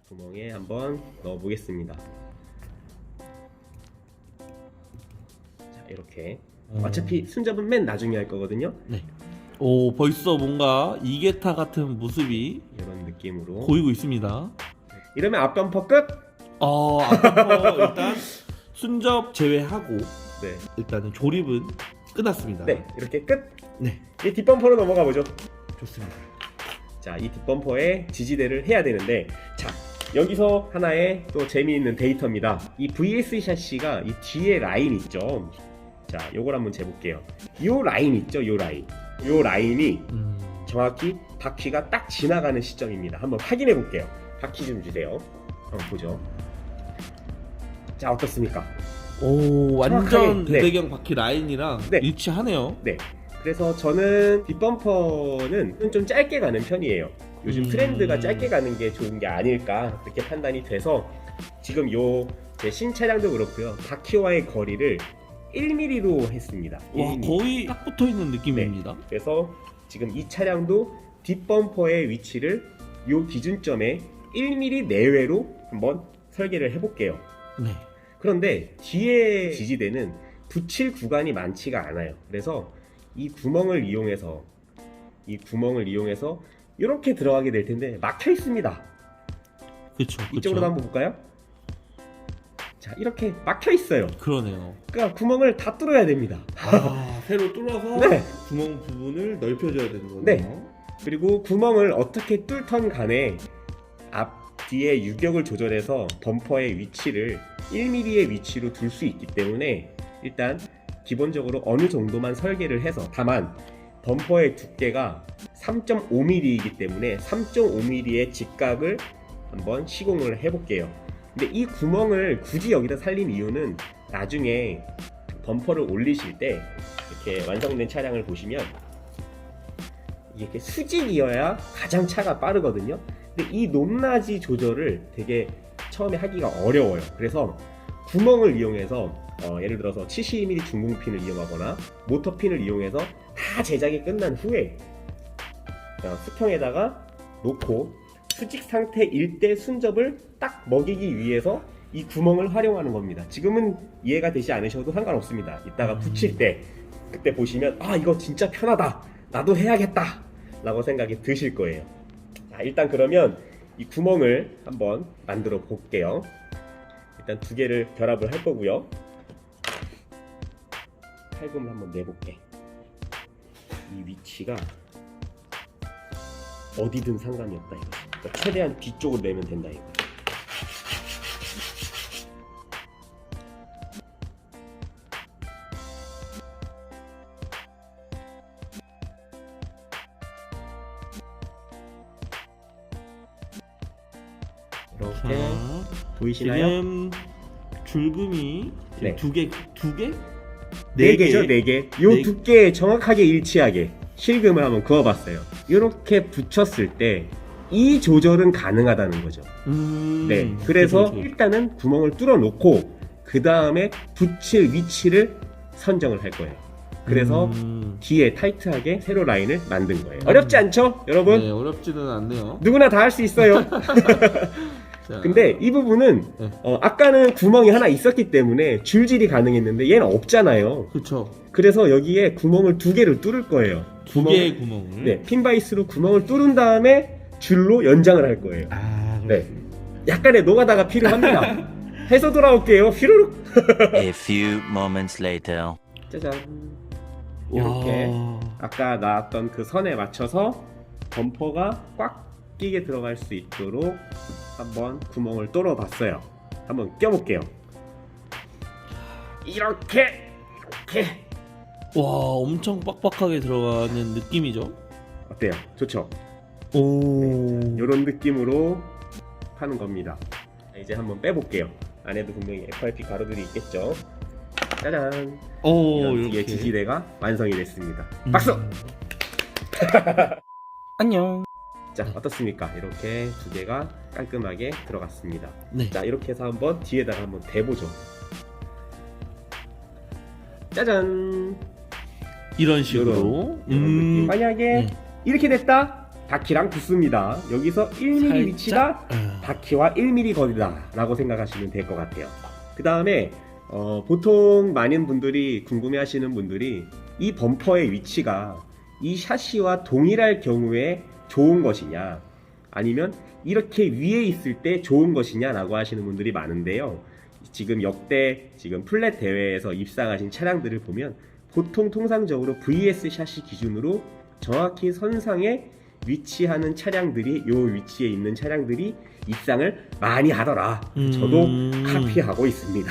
구멍에 한번 넣어 보겠습니다. 자, 이렇게 어차피 순접은 맨 나중에 할 거거든요. 네. 오, 벌써 뭔가 이게타 같은 모습이 이런 느낌으로 보이고 있습니다. 이러면 앞범퍼 끝. 앞범퍼 일단 순접 제외하고 네, 일단은 조립은 끝났습니다. 네, 이렇게 끝. 네, 이 뒷범퍼로 넘어가 보죠. 좋습니다. 자, 이 뒷범퍼에 지지대를 해야 되는데, 자, 여기서 하나의 또 재미있는 데이터입니다. 이 VS 샤시가 이 뒤에 라인 있죠. 자, 요걸 한번 재볼게요. 요 라인 있죠, 요 라인. 요 라인이 정확히 바퀴가 딱 지나가는 시점입니다. 한번 확인해 볼게요. 바퀴 좀 주세요. 한번 보죠. 자, 어떻습니까? 오, 완전 정확하게, 네. 대대경 바퀴 라인이랑 네. 일치하네요. 네. 그래서 저는 뒷범퍼는 좀 짧게 가는 편이에요. 요즘 트렌드가 짧게 가는 게 좋은 게 아닐까 그렇게 판단이 돼서 지금 요 제 신차량도 그렇고요. 바퀴와의 거리를 1mm로 했습니다. 와, 1mm. 거의 딱 붙어 있는 느낌입니다. 그래서 지금 이 차량도 뒷범퍼의 위치를 요 기준점에 1mm 내외로 한번 설계를 해볼게요. 네. 그런데 뒤에 지지대는 붙일 구간이 많지가 않아요. 그래서 이 구멍을 이용해서 이렇게 들어가게 될 텐데 막혀 있습니다. 그렇죠. 이쪽으로 한번 볼까요? 자, 이렇게 막혀 있어요. 그러네요. 그러니까 구멍을 다 뚫어야 됩니다. 새로 뚫어서 네. 구멍 부분을 넓혀줘야 되는 거네요. 네. 그리고 구멍을 어떻게 뚫던 간에 앞 뒤에 유격을 조절해서 범퍼의 위치를 1mm의 위치로 둘 수 있기 때문에 일단 기본적으로 어느 정도만 설계를 해서, 다만 범퍼의 두께가 3.5mm이기 때문에 3.5mm의 직각을 한번 시공을 해볼게요. 근데 이 구멍을 굳이 여기다 살린 이유는 나중에 범퍼를 올리실 때 이렇게 완성된 차량을 보시면 이렇게 수직이어야 가장 차가 빠르거든요. 근데 이 높낮이 조절을 되게 처음에 하기가 어려워요. 그래서 구멍을 이용해서 예를 들어서 72mm 중공핀을 이용하거나 모터핀을 이용해서 다 제작이 끝난 후에 수평에다가 놓고 수직 상태일 때 순접을 딱 먹이기 위해서 이 구멍을 활용하는 겁니다. 지금은 이해가 되지 않으셔도 상관없습니다. 이따가 붙일 때 그때 보시면 아, 이거 진짜 편하다, 나도 해야겠다 라고 생각이 드실 거예요. 자, 일단 그러면 이 구멍을 한번 만들어 볼게요. 일단 두 개를 결합을 할 거고요. 팔금을 한번 내볼게. 이 위치가 어디든 상관이 없다 이거. 그러니까 최대한 뒤쪽으로 내면 된다 이거. 이렇게 보이시나요? 지금 줄금이 네. 두 개? 네 개죠, 네 개. 요 네. 두께에 정확하게 일치하게 실금을 한번 그어봤어요. 이렇게 붙였을 때 이 조절은 가능하다는 거죠. 네, 그래서 그렇죠. 일단은 구멍을 뚫어 놓고 그 다음에 붙일 위치를 선정을 할 거예요. 그래서 뒤에 타이트하게 세로 라인을 만든 거예요. 어렵지 않죠, 여러분? 네, 어렵지는 않네요. 누구나 다 할 수 있어요. 자, 근데 이 부분은 네. 아까는 구멍이 하나 있었기 때문에 줄질이 가능했는데 얘는 없잖아요. 그렇죠. 그래서 여기에 구멍을 두 개를 뚫을 거예요. 두 개의 구멍을. 네, 핀바이스로 구멍을 뚫은 다음에 줄로 연장을 할 거예요. 아, 네, 약간의 노가다가 필요합니다. 해서 돌아올게요. 휘루룩. A few moments later. 짜잔. 이렇게 와. 아까 나왔던 그 선에 맞춰서 범퍼가 꽉 끼게 들어갈 수 있도록 한번 구멍을 뚫어 봤어요. 한번 껴볼게요. 이렇게 와, 엄청 빡빡하게 들어가는 느낌이죠. 어때요? 좋죠? 오. 이런 느낌으로 하는 겁니다. 이제 한번 빼볼게요. 안에도 분명히 FRP 가루들이 있겠죠. 짜잔. 오, 이런 이렇게. 뒤에 지지대가 완성이 됐습니다. 박수! 안녕. 자, 어떻습니까? 이렇게 두 개가 깔끔하게 들어갔습니다. 네. 자, 이렇게 해서 한번 뒤에다가 한번 대보죠. 짜잔. 이런 식으로. 이런 느낌. 만약에 네. 이렇게 됐다? 바퀴랑 붙습니다. 여기서 1mm 살짝? 위치가 바퀴와 1mm 거리다 라고 생각하시면 될 것 같아요. 그 다음에 보통 많은 분들이 궁금해하시는 분들이 이 범퍼의 위치가 이 샤시와 동일할 경우에 좋은 것이냐, 아니면 이렇게 위에 있을 때 좋은 것이냐 라고 하시는 분들이 많은데요. 지금 역대 플랫 대회에서 입상하신 차량들을 보면 보통 통상적으로 VS 샤시 기준으로 정확히 선상에 위치하는 차량들이, 요 위치에 있는 차량들이 입상을 많이 하더라. 저도 카피하고 있습니다.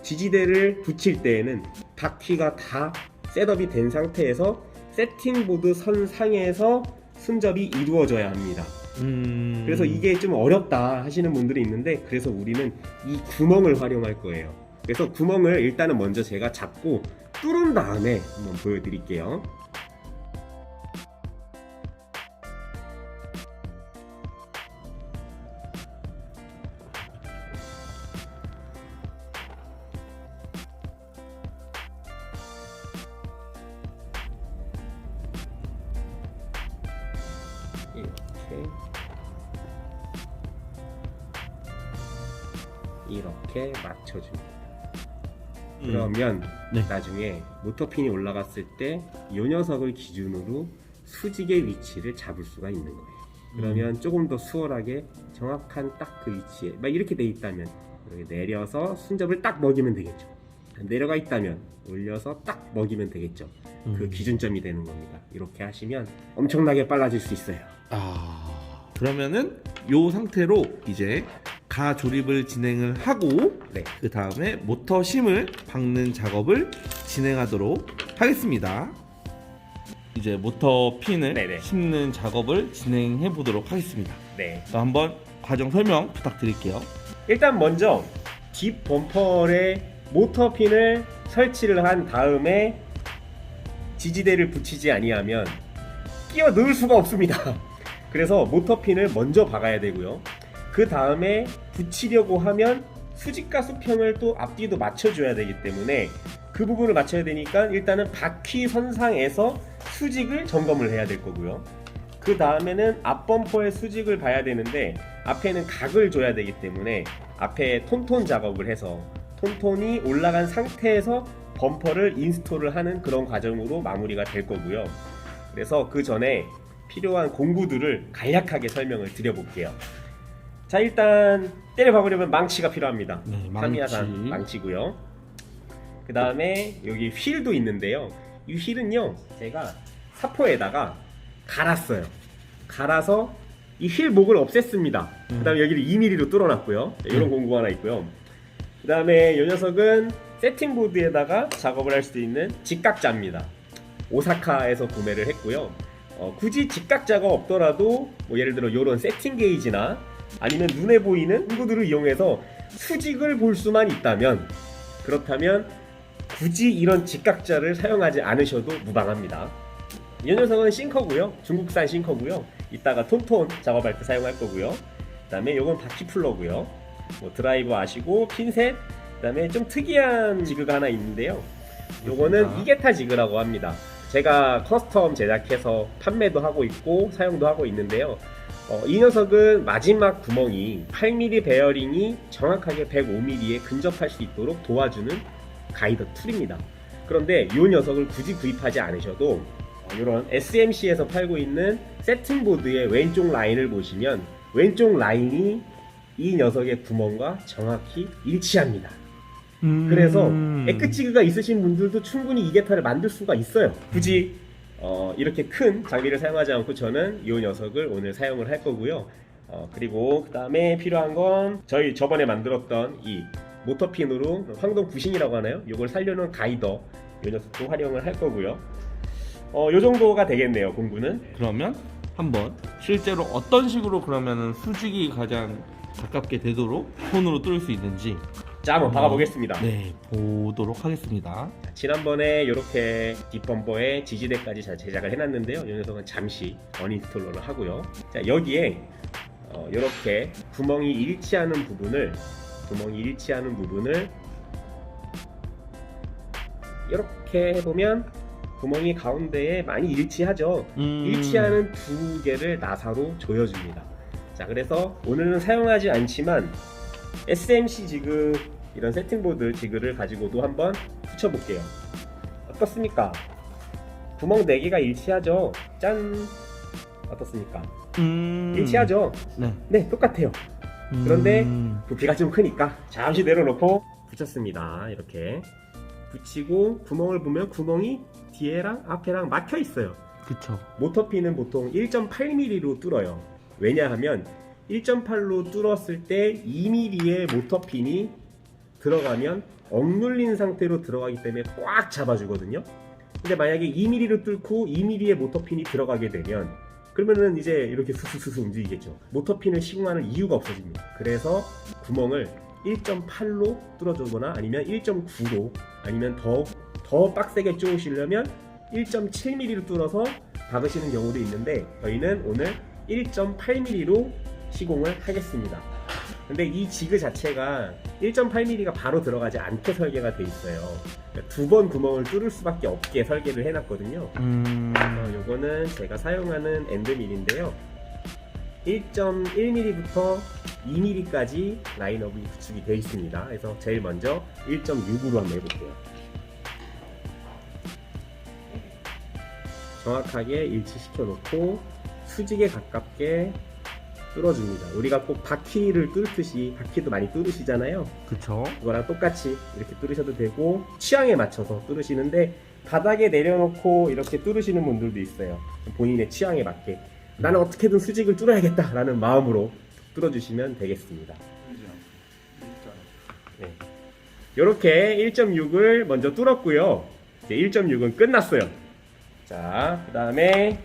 지지대를 붙일 때에는 바퀴가 다 셋업이 된 상태에서 세팅보드 선상에서 순접이 이루어져야 합니다. 그래서 이게 좀 어렵다 하시는 분들이 있는데, 그래서 우리는 이 구멍을 활용할 거예요. 그래서 구멍을 일단은 먼저 제가 잡고 뚫은 다음에 한번 보여드릴게요. 이렇게 맞춰줍니다. 그러면 네. 나중에 모터핀이 올라갔을 때 이 녀석을 기준으로 수직의 위치를 잡을 수가 있는 거예요. 그러면 조금 더 수월하게 정확한 딱 그 위치에 막 이렇게 돼 있다면 이렇게 내려서 순접을 딱 먹이면 되겠죠. 내려가 있다면 올려서 딱 먹이면 되겠죠. 그 기준점이 되는 겁니다. 이렇게 하시면 엄청나게 빨라질 수 있어요. 그러면은 요 상태로 이제 가 조립을 진행을 하고 네. 그 다음에 모터 심을 박는 작업을 진행하도록 하겠습니다. 이제 모터 핀을 네네. 심는 작업을 진행해 보도록 하겠습니다. 네. 그럼 한번 과정 설명 부탁드릴게요. 일단 먼저 뒷 범퍼에 모터핀을 설치를 한 다음에 지지대를 붙이지 아니하면 끼워 넣을 수가 없습니다. 그래서 모터핀을 먼저 박아야 되고요. 그 다음에 붙이려고 하면 수직과 수평을 또 앞뒤도 맞춰줘야 되기 때문에 그 부분을 맞춰야 되니까 일단은 바퀴 선상에서 수직을 점검을 해야 될 거고요. 그 다음에는 앞범퍼의 수직을 봐야 되는데 앞에는 각을 줘야 되기 때문에 앞에 톤톤 작업을 해서 톤톤이 올라간 상태에서 범퍼를 인스톨을 하는 그런 과정으로 마무리가 될 거고요. 그래서 그 전에 필요한 공구들을 간략하게 설명을 드려볼게요. 자, 일단 때려 박으려면 망치가 필요합니다. 네, 망치. 타미야산 망치고요. 그 다음에 여기 휠도 있는데요. 이 휠은요, 제가 사포에다가 갈았어요. 갈아서 이 휠 목을 없앴습니다. 그 다음에 여기를 2mm로 뚫어놨고요. 이런 공구 하나 있고요. 그 다음에 이 녀석은 세팅보드에다가 작업을 할 수 있는 직각자입니다. 오사카에서 구매를 했고요. 굳이 직각자가 없더라도 뭐 예를 들어 이런 세팅 게이지나 아니면 눈에 보이는 공구들을 이용해서 수직을 볼 수만 있다면, 그렇다면 굳이 이런 직각자를 사용하지 않으셔도 무방합니다. 이 녀석은 싱커고요. 중국산 싱커고요. 이따가 톤톤 작업할 때 사용할 거고요. 그 다음에 요건 바퀴 풀러고요. 뭐 드라이버 아시고 핀셋, 그 다음에 좀 특이한 지그가 하나 있는데요. 요거는 이게타 지그라고 합니다. 제가 커스텀 제작해서 판매도 하고 있고 사용도 하고 있는데요. 이 녀석은 마지막 구멍이 8mm 베어링이 정확하게 105mm에 근접할 수 있도록 도와주는 가이더 툴입니다. 그런데 이 녀석을 굳이 구입하지 않으셔도 이런 SMC에서 팔고 있는 세팅보드의 왼쪽 라인을 보시면 왼쪽 라인이 이 녀석의 구멍과 정확히 일치합니다. 그래서 에크지그가 있으신 분들도 충분히 이게타를 만들 수가 있어요. 굳이 이렇게 큰 장비를 사용하지 않고 저는 이 녀석을 오늘 사용을 할 거고요. 그리고 그 다음에 필요한 건 저희 저번에 만들었던 이 모터핀으로 황동 부신이라고 하나요? 이걸 살려놓은 가이더, 이 녀석도 활용을 할 거고요. 요 정도가 되겠네요, 공구는. 그러면 한번 실제로 어떤 식으로 그러면은 수직이 가장 가깝게 되도록 손으로 뚫을 수 있는지 자, 한번 박아보겠습니다. 네, 보도록 하겠습니다. 지난번에 이렇게 뒷범퍼에 지지대까지 잘 제작을 해놨는데요. 이 녀석은 잠시 언인스톨러를 하고요. 자, 여기에 이렇게 구멍이 일치하는 부분을 이렇게 해보면 구멍이 가운데에 많이 일치하죠. 일치하는 두 개를 나사로 조여줍니다. 자, 그래서 오늘은 사용하지 않지만 SMC 지그 이런 세팅보드 지그를 가지고도 한번 붙여볼게요. 어떻습니까? 구멍 4개가 일치하죠? 짠! 어떻습니까? 일치하죠? 네. 네, 똑같아요. 그런데 부피가 좀 크니까 잠시 내려놓고 붙였습니다. 이렇게 붙이고 구멍을 보면 구멍이 뒤에랑 앞에랑 막혀 있어요. 그쵸. 모터핀은 보통 1.8mm로 뚫어요. 왜냐하면 1.8로 뚫었을 때 2mm의 모터핀이 들어가면 억눌린 상태로 들어가기 때문에 꽉 잡아주거든요. 근데 만약에 2mm로 뚫고 2mm의 모터핀이 들어가게 되면 그러면은 이제 이렇게 수수수수 움직이겠죠. 모터핀을 시공하는 이유가 없어집니다. 그래서 구멍을 1.8로 뚫어주거나 아니면 1.9로 아니면 더 빡세게 쪼으시려면 1.7mm로 뚫어서 박으시는 경우도 있는데 저희는 오늘 1.8mm로 시공을 하겠습니다. 근데 이 지그 자체가 1.8mm가 바로 들어가지 않게 설계가 돼 있어요. 그러니까 2번 구멍을 뚫을 수밖에 없게 설계를 해놨거든요. 요거는 제가 사용하는 엔드밀인데요. 1.1mm부터 2mm까지 라인업이 구축이 되어 있습니다. 그래서 제일 먼저 1.6으로 한번 해볼게요. 정확하게 일치시켜 놓고 수직에 가깝게 뚫어줍니다. 우리가 꼭 바퀴를 뚫듯이, 바퀴도 많이 뚫으시잖아요. 그쵸. 그거랑 똑같이 이렇게 뚫으셔도 되고 취향에 맞춰서 뚫으시는데 바닥에 내려놓고 이렇게 뚫으시는 분들도 있어요. 본인의 취향에 맞게 나는 어떻게든 수직을 뚫어야겠다 라는 마음으로 뚫어주시면 되겠습니다. 네. 이렇게 1.6을 먼저 뚫었고요. 이제 1.6은 끝났어요. 자, 그 다음에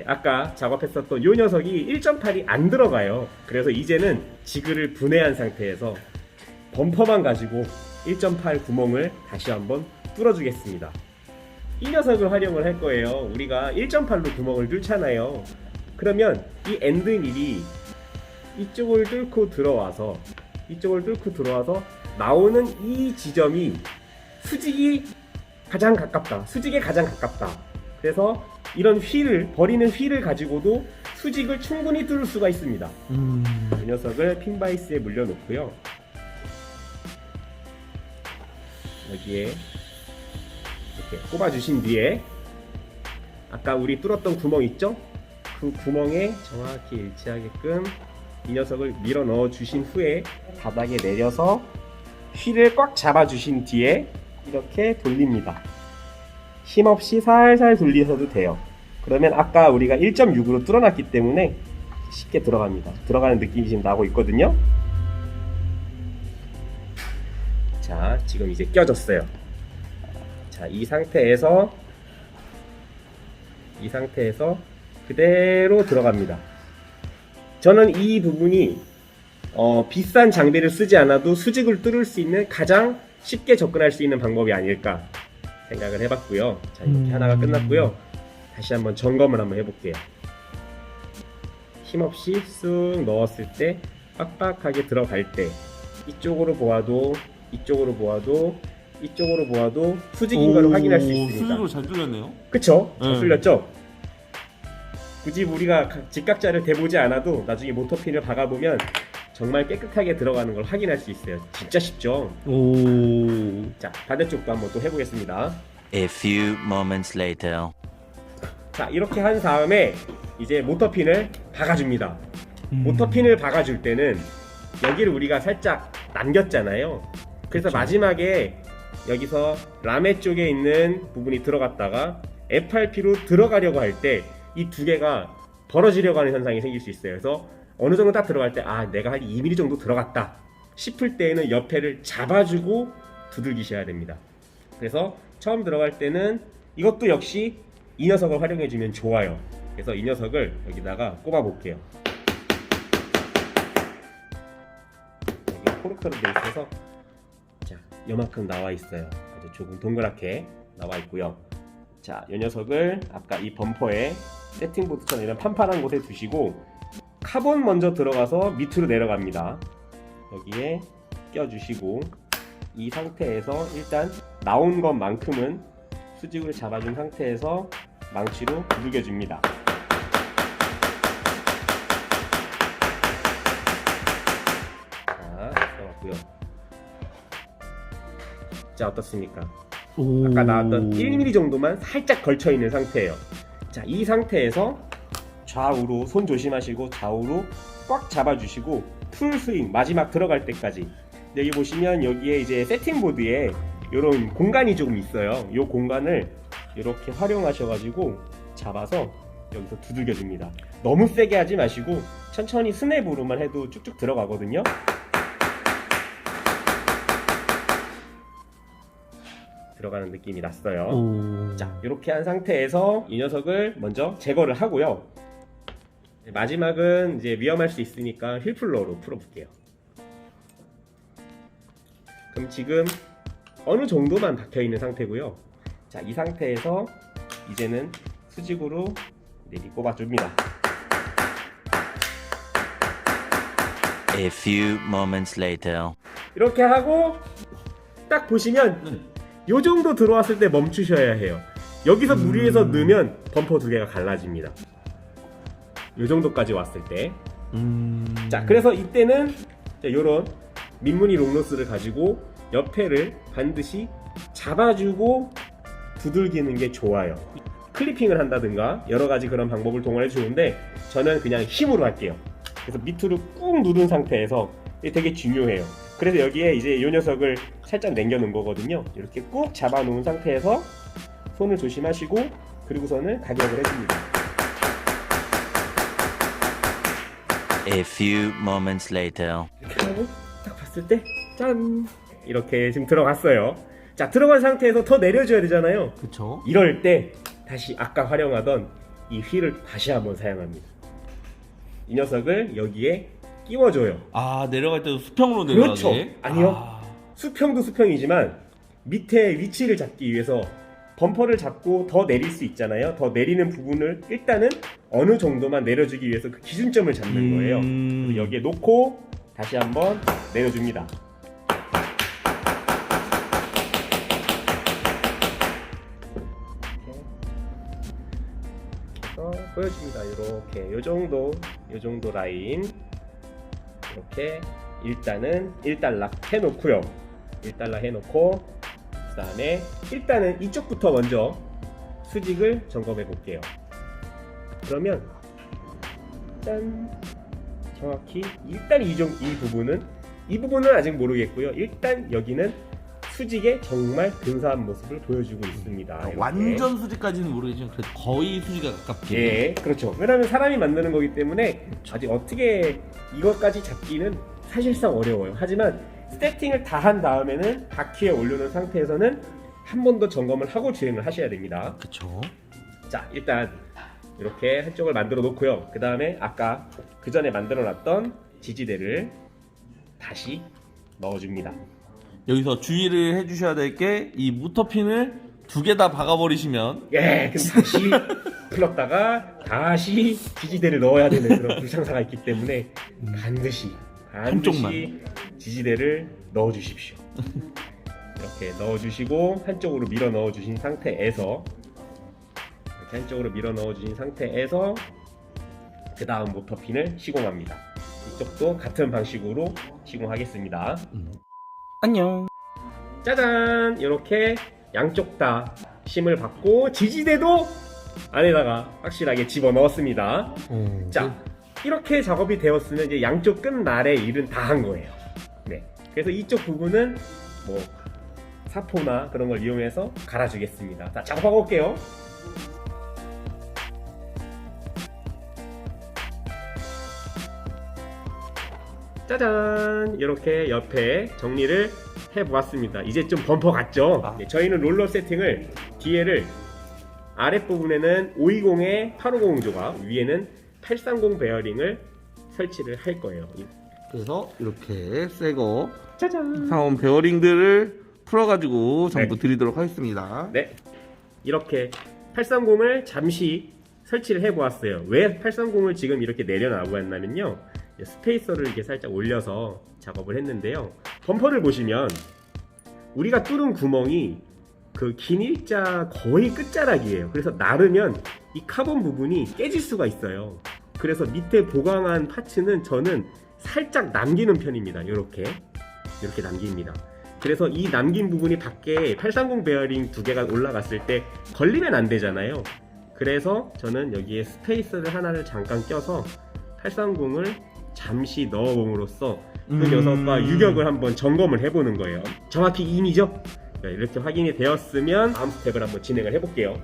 아까 작업했었던 이 녀석이 1.8이 안 들어가요. 그래서 이제는 지그를 분해한 상태에서 범퍼만 가지고 1.8 구멍을 다시 한번 뚫어주겠습니다. 이 녀석을 활용을 할 거예요. 우리가 1.8로 구멍을 뚫잖아요. 그러면 이 엔드밀이 이쪽을 뚫고 들어와서 나오는 이 지점이 수직이 가장 가깝다. 수직에 가장 가깝다. 그래서 이런 버리는 휠을 가지고도 수직을 충분히 뚫을 수가 있습니다. 이 녀석을 핀바이스에 물려놓고요. 여기에 이렇게 꼽아주신 뒤에 아까 우리 뚫었던 구멍 있죠? 그 구멍에 정확히 일치하게끔 이 녀석을 밀어 넣어 주신 후에 바닥에 내려서 휠을 꽉 잡아 주신 뒤에 이렇게 돌립니다. 힘없이 살살 돌리셔도 돼요. 그러면 아까 우리가 1.6으로 뚫어놨기 때문에 쉽게 들어갑니다. 들어가는 느낌이 지금 나고 있거든요. 자, 지금 이제 껴졌어요. 자, 이 상태에서 그대로 들어갑니다. 저는 이 부분이 비싼 장비를 쓰지 않아도 수직을 뚫을 수 있는 가장 쉽게 접근할 수 있는 방법이 아닐까 생각을 해봤고요. 자, 이렇게 하나가 끝났고요. 다시 한번 점검을 한번 해볼게요. 힘없이 쑥 넣었을 때 빡빡하게 들어갈 때 이쪽으로 보아도 수직인 걸 확인할 수 있습니다. 수직으로 잘 뚫렸네요. 그쵸? 잘 뚫렸죠? 굳이 우리가 직각자를 대보지 않아도 나중에 모터핀을 박아보면 정말 깨끗하게 들어가는 걸 확인할 수 있어요. 진짜 쉽죠? 자, 반대쪽도 한번 또 해보겠습니다. A few moments later. 자, 이렇게 한 다음에 이제 모터핀을 박아줍니다. 모터핀을 박아줄 때는 여기를 우리가 살짝 남겼잖아요. 그래서 그쵸. 마지막에 여기서 라메 쪽에 있는 부분이 들어갔다가 FRP로 들어가려고 할 때 이 두 개가 벌어지려고 하는 현상이 생길 수 있어요. 그래서 어느 정도 딱 들어갈 때 내가 한 2mm 정도 들어갔다 싶을 때에는 옆에를 잡아주고 두들기셔야 됩니다. 그래서 처음 들어갈 때는 이것도 역시 이 녀석을 활용해주면 좋아요. 그래서 이 녀석을 여기다가 꼽아 볼게요. 여기 코르크로 되어 있어서 자, 요만큼 나와 있어요. 아주 조금 동그랗게 나와 있고요. 자, 이 녀석을 아까 이 범퍼에 세팅보드처럼 이런 판판한 곳에 두시고 카본 먼저 들어가서 밑으로 내려갑니다. 여기에 껴주시고 이 상태에서 일단 나온 것만큼은 수직으로 잡아준 상태에서 망치로 두들겨줍니다. 자, 들어갔고요. 자, 어떻습니까? 아까 나왔던 1mm 정도만 살짝 걸쳐있는 상태예요. 자, 이 상태에서 좌우로 손 조심하시고 좌우로 꽉 잡아주시고 풀 스윙 마지막 들어갈 때까지. 여기 보시면 여기에 이제 세팅보드에 이런 공간이 조금 있어요. 이 공간을 이렇게 활용하셔가지고 잡아서 여기서 두들겨줍니다. 너무 세게 하지 마시고 천천히 스냅으로만 해도 쭉쭉 들어가거든요. 들어가는 느낌이 났어요. 자, 이렇게 한 상태에서 이 녀석을 먼저 제거를 하고요. 마지막은 이제 위험할 수 있으니까 휠플러로 풀어볼게요. 그럼 지금 어느 정도만 박혀있는 상태고요. 자, 이 상태에서 이제는 수직으로 내리 꼽아줍니다. A few moments later. 이렇게 하고 딱 보시면 요 정도 들어왔을 때 멈추셔야 해요. 여기서 무리해서 넣으면 범퍼 두 개가 갈라집니다. 요 정도까지 왔을 때. 자, 그래서 이때는 요런 민무늬 롱로스를 가지고 옆에를 반드시 잡아주고 두들기는 게 좋아요. 클리핑을 한다든가 여러 가지 그런 방법을 동원해 좋은데 저는 그냥 힘으로 할게요. 그래서 밑으로 꾹 누른 상태에서 이게 되게 중요해요. 그래서 여기에 이제 이 녀석을 살짝 남겨 놓은 거거든요. 이렇게 꾹 잡아 놓은 상태에서 손을 조심하시고 그리고서는 가격을 해줍니다. A few moments later. 이렇게 하고 딱 봤을 때 짠! 이렇게 지금 들어갔어요. 자, 들어간 상태에서 더 내려줘야 되잖아요. 그쵸? 이럴 때 다시 아까 활용하던 이 휠을 다시 한번 사용합니다. 이 녀석을 여기에 끼워줘요. 아, 내려갈 때도 수평으로 내려가게? 그렇죠. 아니요. 수평도 수평이지만 밑에 위치를 잡기 위해서 범퍼를 잡고 더 내릴 수 있잖아요. 더 내리는 부분을 일단은 어느 정도만 내려주기 위해서 그 기준점을 잡는 거예요. 그래서 여기에 놓고 다시 한번 내려줍니다. 보여줍니다. 이렇게 요 정도 라인 이렇게 일단은 1달러 해놓고요. 1달러 해놓고 그 다음에 일단은 이쪽부터 먼저 수직을 점검해 볼게요. 그러면 짠, 정확히 일단 이 부분은 아직 모르겠고요. 일단 여기는 수직에 정말 근사한 모습을 보여주고 있습니다. 이렇게. 완전 수직까지는 모르겠지만 그래도 거의 수직에 가깝게. 예, 그렇죠. 왜냐하면 사람이 만드는 거기 때문에 아직 어떻게 이것까지 잡기는 사실상 어려워요. 하지만 세팅을 다 한 다음에는 바퀴에 올려놓은 상태에서는 한 번 더 점검을 하고 주행을 하셔야 됩니다. 그쵸. 자, 일단 이렇게 한쪽을 만들어 놓고요. 그 다음에 아까 그 전에 만들어 놨던 지지대를 다시 넣어줍니다. 여기서 주의를 해주셔야 될 게 이 모터핀을 두 개 다 박아버리시면 예, 그럼 다시 풀었다가 다시 지지대를 넣어야 되는 그런 불상사가 있기 때문에 반드시 한쪽만. 지지대를 넣어주십시오. 이렇게 넣어주시고 한쪽으로 밀어 넣어주신 상태에서 이렇게 한쪽으로 밀어 넣어주신 상태에서 그 다음 모터핀을 시공합니다. 이쪽도 같은 방식으로 시공하겠습니다. 안녕. 짜잔! 이렇게 양쪽 다 심을 받고 지지대도 안에다가 확실하게 집어넣었습니다. 자, 이렇게 작업이 되었으면 이제 양쪽 끝날에 일은 다 한 거예요. 네, 그래서 이쪽 부분은 뭐 사포나 그런 걸 이용해서 갈아주겠습니다. 자, 작업하고 올게요. 짜잔! 이렇게 옆에 정리를 해보았습니다. 이제 좀 범퍼 같죠? 네, 저희는 롤러 세팅을 뒤에를 아랫부분에는 520에 850 조각, 위에는 830 베어링을 설치를 할 거예요. 그래서 이렇게 새거 짜잔! 사온 베어링들을 풀어가지고 전부 네. 드리도록 하겠습니다. 네, 이렇게 830을 잠시 설치를 해보았어요. 왜 830을 지금 이렇게 내려놔보았냐면요, 스페이서를 이렇게 살짝 올려서 작업을 했는데요. 범퍼를 보시면 우리가 뚫은 구멍이 그 긴 일자 거의 끝자락이에요. 그래서 나르면 이 카본 부분이 깨질 수가 있어요. 그래서 밑에 보강한 파츠는 저는 살짝 남기는 편입니다. 이렇게 남깁니다. 그래서 이 남긴 부분이 밖에 830 베어링 두 개가 올라갔을 때 걸리면 안 되잖아요. 그래서 저는 여기에 스페이스를 하나를 잠깐 껴서 830을 잠시 넣어봄으로써 그 녀석과 유격을 한번 점검을 해보는 거예요. 정확히 2인이죠? 이렇게 확인이 되었으면 다음 스텝을 한번 진행을 해볼게요.